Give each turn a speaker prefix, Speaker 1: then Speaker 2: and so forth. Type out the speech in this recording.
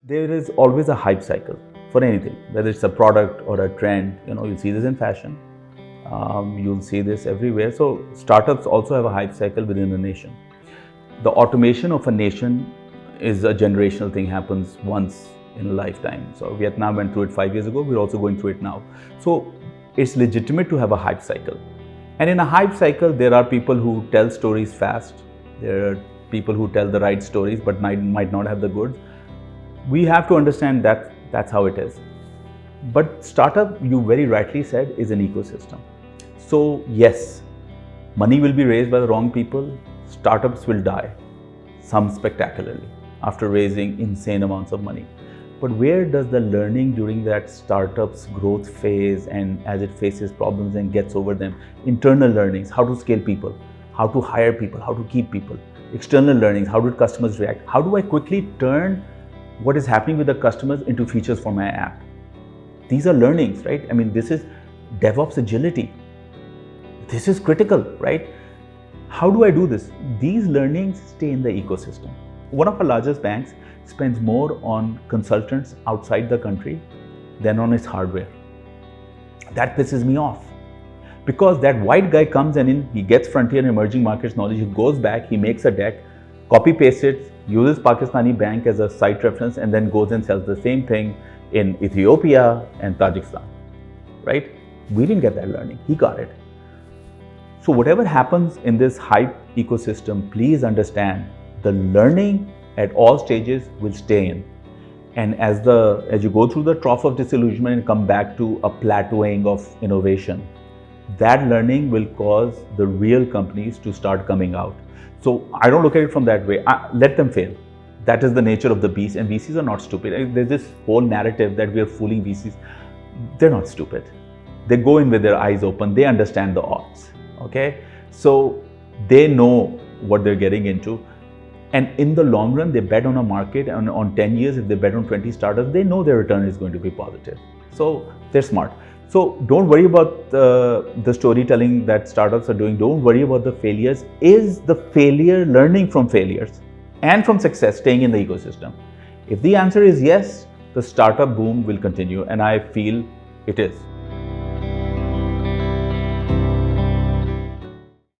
Speaker 1: There is always a hype cycle for anything, whether it's a product or a trend. You'll see this in fashion. You'll see this everywhere. So startups also have a hype cycle within a nation. The automation of a nation is a generational thing, happens once in a lifetime. So Vietnam went through it 5 years ago. We're also going through it now. So it's legitimate to have a hype cycle. And in a hype cycle, there are people who tell stories fast. There are people who tell the right stories but might not have the goods. We have to understand that that's how it is. But startup, you very rightly said, is an ecosystem. So yes, money will be raised by the wrong people. Startups will die, some spectacularly, after raising insane amounts of money. But where does the learning during that startup's growth phase, and as it faces problems and gets over them, internal learnings, how to scale people, how to hire people, how to keep people, external learnings, how did customers react, how do I quickly turn what is happening with the customers into features for my app? These are learnings, right? I mean, this is DevOps agility. This is critical, right? How do I do this? These learnings stay in the ecosystem. One of our largest banks spends more on consultants outside the country than on its hardware. That pisses me off. Because that white guy comes and he gets frontier and emerging markets knowledge, he goes back, he makes a deck, copy pastes it, uses Pakistani bank as a site reference, and then goes and sells the same thing in Ethiopia and Tajikistan, right? We didn't get that learning, he got it. So whatever happens in this hype ecosystem, please understand the learning at all stages will stay in. And as you go through the trough of disillusionment and come back to a plateauing of innovation, that learning will cause the real companies to start coming out. So I don't look at it from that way. Let them fail. That is the nature of the beast, and VCs are not stupid. There's this whole narrative that we are fooling VCs. They're not stupid. They go in with their eyes open. They understand the odds. Okay, so they know what they're getting into, and in the long run, they bet on a market, and on 10 years, if they bet on 20 startups, they know their return is going to be positive. So they're smart. So don't worry about the storytelling that startups are doing. Don't worry about the failures. Is the failure learning from failures and from success, staying in the ecosystem? If the answer is yes, the startup boom will continue, and I feel it is.